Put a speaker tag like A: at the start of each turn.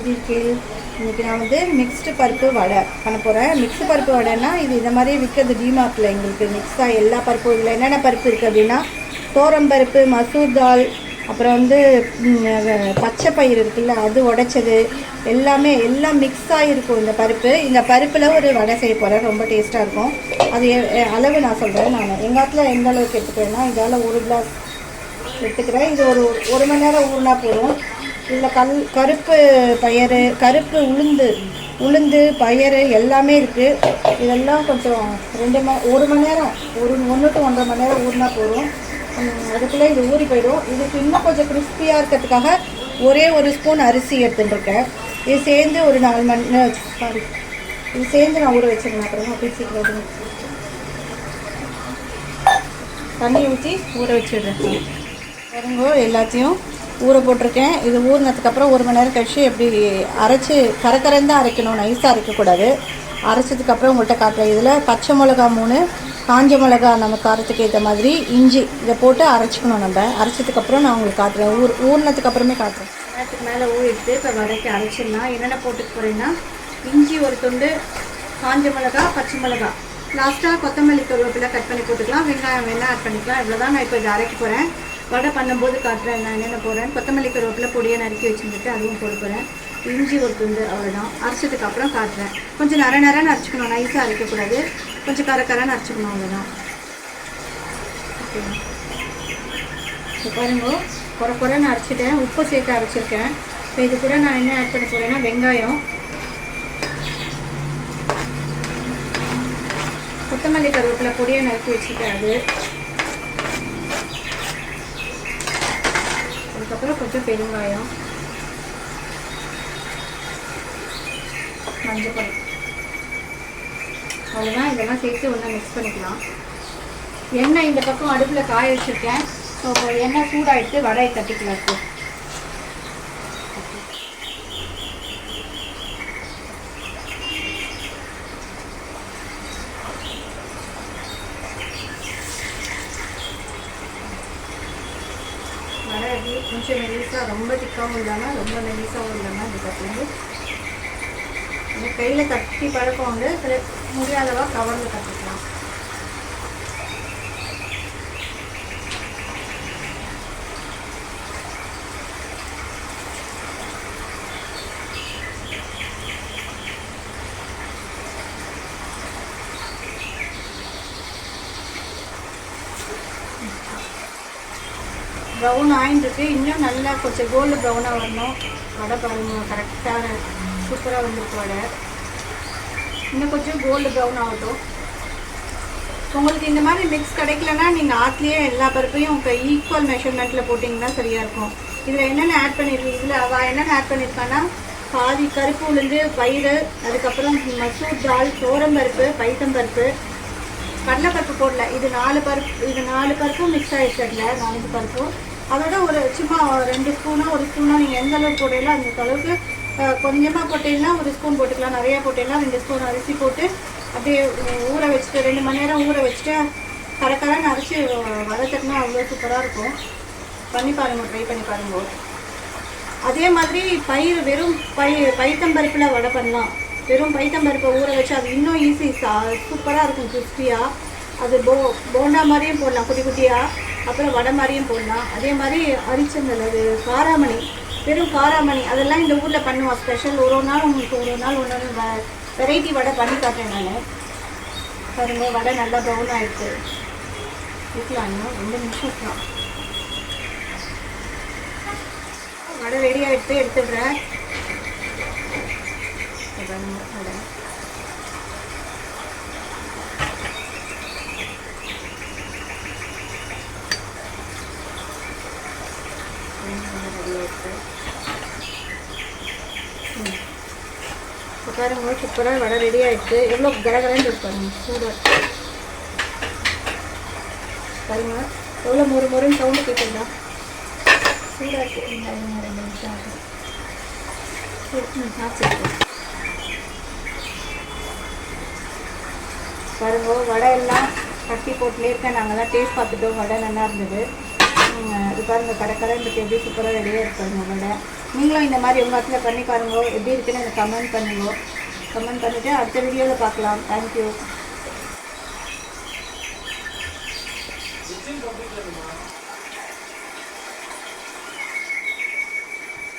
A: எப்படி இருக்கு? இன்றைக்கி நான் வந்து மிக்ஸ்டு பருப்பு வடை பண்ண போகிறேன். மிக்ஸ்டு பருப்பு வடைன்னா இது இந்த மாதிரி விற்கிறது டிமார்ட்டில். எங்களுக்கு மிக்ஸாக எல்லா பருப்பும் இதில் என்னென்ன பருப்பு இருக்குது அப்படின்னா தோரம்பருப்பு, மசூர் தால், அப்புறம் வந்து பச்சை பயிர் இருக்குல்ல அது உடைச்சது எல்லாமே எல்லாம் மிக்ஸாக இருக்கும் இந்த பருப்பு. இந்த பருப்பில் ஒரு வடை செய்ய போகிறேன், ரொம்ப டேஸ்ட்டாக இருக்கும். அது அளவு நான் சொல்கிறேன். நான் எங்கள் காலத்தில் எந்த அளவுக்கு எடுத்துக்கிறேன்னா இதால் 1 கிளாஸ் எடுத்துக்கிறேன். இது ஒரு மணி நேரம் ஊறினா போதும். இதில் கருப்பு பயிறு, கருப்பு உளுந்து பயிறு எல்லாமே இருக்குது. இதெல்லாம் கொஞ்சம் 1 மணி நேரம் 1 to 1.5 மணி நேரம் ஊறினா போதும். அதுக்குள்ளே இது ஊறி போயிடும். இதுக்கு இன்னும் கொஞ்சம் கிறிஸ்பியாக இருக்கிறதுக்காக ஒரே 1 ஸ்பூன் அரிசி எடுத்துட்டுருக்கேன். இது சேர்ந்து ஒரு 4 மணி நேரம் இது சேர்ந்து நான் ஊற வச்சுருந்தேன். அப்புறமா பேசிக்கிறேன். தண்ணி ஊற்றி ஊற வச்சிடுறேன். பாருங்க, எல்லாத்தையும் ஊற போட்டிருக்கேன். இது ஊறினதுக்கப்புறம் 1 மணி நேரம் கழிச்சு எப்படி அரைச்சி கரக்கரந்தான் அரைக்கணும், நைஸாக அரைக்கக்கூடாது. அரைச்சதுக்கப்புறம் உங்கள்கிட்ட காட்டுறேன். இதில் பச்சை மிளகா 3, காஞ்ச மிளகா நம்ம காரத்துக்கு ஏற்ற மாதிரி, இஞ்சி இதை போட்டு அரைச்சிக்கணும். நம்ம அரைச்சதுக்கப்புறம் நான் உங்களுக்கு காட்டுறேன். ஊறினதுக்கப்புறமே காட்டுறேன். நேரத்துக்கு மேலே ஊறிட்டு இப்போ வடைக்கு அரைச்சிடலாம். என்னென்ன போட்டுக்க போகிறேன்னா இஞ்சி 1 துண்டு, காஞ்ச மிளகா, பச்சை மிளகா, லாஸ்ட்டாக கொத்தமல்லி கருவேப்பிலை கட் பண்ணி போட்டுக்கலாம். வெங்காயம் வேணால் ஆட் பண்ணிக்கலாம். இவ்வளோ தான் நான் இப்போ இதை அரைக்க போகிறேன். வடை பண்ணும்போது காட்டுறேன் நான் என்னென்ன போடுறேன். கொத்தமல்லி கருவேப்பிலை பொடியை நறுக்கி வச்சுட்டு அதுவும் போட போகிறேன். இஞ்சி 1 துண்டு, அவ்வளோதான். அரைச்சதுக்கு அப்புறம் காட்டுறேன். கொஞ்சம் நரன்னு அரைச்சிக்கணும், நைஸாக அரைக்கக்கூடாது. கொஞ்சம் கரன்னு அரைச்சிக்கணும், அவ்வளோதான். ஓகே, இப்போ பாருங்க, குறைன்னு அரைச்சிட்டேன். உப்பு சேர்த்து அரைச்சிருக்கேன். இப்போ இது கூட நான் என்ன ஆட் பண்ண போகிறேன்னா வெங்காயம், கொத்தமல்லி கருவேப்பிலை பொடியை நறுக்கி வச்சுட்டேன். அதுக்கப்புறம் கொஞ்சம் பெருங்காயம், மஞ்சள் பொடி, அவ்வளோதான். இதெல்லாம் சேர்த்து ஒன்றா மிக்ஸ் பண்ணிக்கலாம். எண்ணெய் இந்த பக்கம் அடுப்பில் காய வச்சுருக்கேன். ஸோ இப்போ எண்ணெய் சூடாகிட்டு வடையை தட்டிக்கலாம். இப்போ வடை எப்படி கொஞ்சம் மெலிசாக, ரொம்ப திக்காகவும் இல்லாமல் ரொம்ப மெலிசாகவும் இல்லாமல் இது தட்டி கையில் தட்டி பழக்கம் வந்து முடியாதவா கவரில் தட்டிக்கலாம். ப்ரௌன் ஆயின்ட்டுருக்கு. இன்னும் நல்லா கொஞ்சம் கோல்டு ப்ரௌனாக வரணும். வடை பாருங்க, கரெக்டான சூப்பராக வந்துருக்கு வடை. இன்னும் கொஞ்சம் கோல்டு ப்ரௌன் ஆகட்டும். உங்களுக்கு இந்த மாதிரி மிக்ஸ் கிடைக்கலன்னா நீங்கள் ஆட்லேயே எல்லா பருப்பையும் ஈக்குவல் மெஷர்மெண்ட்டில் போட்டிங்கன்னா சரியாக இருக்கும். இதில் என்னென்ன ஆட் பண்ணியிருக்கீங்க, இதில் அவள் என்னென்ன ஆட் பண்ணியிருக்கான்னா பாதி கருப்பு உளுந்து பயிறு, அதுக்கப்புறம் மசூர் தால், தோரம்பருப்பு, பைத்தம்பருப்பு, கடலைப்பருப்பு போடல. இது 4 பருப்பும் மிக்ஸ் ஆகிடுச்சு. அதில் 4 பருப்பும் அதோட ஒரு சும்மா 2 ஸ்பூனோ 1 ஸ்பூனோ நீங்கள் எந்த அளவுக்கு போட்டீங்களோ அந்த அளவுக்கு. கொஞ்சமாக போட்டீங்கன்னா 1 ஸ்பூன் போட்டுக்கலாம். நிறையா போட்டீங்கன்னா 2 ஸ்பூன் அரிசி போட்டு அப்படியே ஊற வச்சுட்டு 2 மணி நேரம் ஊற வச்சுட்டு கரக்கரன்னு அரைச்சி வடை தட்டினா அவ்வளோ சூப்பராக இருக்கும். பண்ணி பாருங்கள், ட்ரை பண்ணி பாருங்கள். அதே மாதிரி வெறும் பைத்தம்பருப்பில் வடை பண்ணலாம். வெறும் பைத்தம்பருப்பை ஊற வச்சு அது இன்னும் ஈஸி, சூப்பராக இருக்கும், கிறிஸ்பியாக. அது போண்டா மாதிரியும் போடலாம், குட்டி குட்டியாக. அப்புறம் வடை மாதிரியும் போடலாம். அதே மாதிரி அரிச்சந்தல், அது காராமணி, வெறும் காராமணி, அதெல்லாம் இந்த ஊரில் பண்ணுவோம் ஸ்பெஷல். ஒரு நாள் உங்களுக்கு ஒரு நாள் ஒன்று வெரைட்டி வடை பண்ணி காட்டுறேன் நான். பாருங்க, வடை நல்லா ப்ரௌன் ஆகிடுச்சு. இருக்கலாம், இன்னும் 2 நிமிஷம் இருக்கலாம். வடை ரெடி ஆகிடுச்சு, எடுத்துடுறேன். வடை பாருங்க, சூப்பராக வடை ரெடி ஆகிடுச்சு. எவ்வளோ கடகடன்னு இருப்பாருங்க, சூடாக பாருங்க. எவ்வளோ மொறுன்னு சவுண்டு கேட்குங்களா, சூடாக இருக்குது. 2 நிமிஷம் ஆகும். பாருங்க, வடை எல்லாம் கட்டி போட்டுலே இருக்கேன். நாங்கள்லாம் டேஸ்ட் பார்த்துட்டோம். வடை நல்லா இருந்தது. இது பாருங்கள் கடற்கரைன்றது எப்படி சூப்பராக ரெடியாக இருப்பாங்க வடை. நீங்களும் இந்த மாதிரி உங்கள் இடத்துல பண்ணி பாருங்க, எப்படி இருக்குன்னு எனக்கு கமெண்ட் பண்ணுங்க. கமெண்ட் பண்ணிவிட்டு அடுத்த வீடியோவில் பார்க்கலாம். தேங்க்யூ.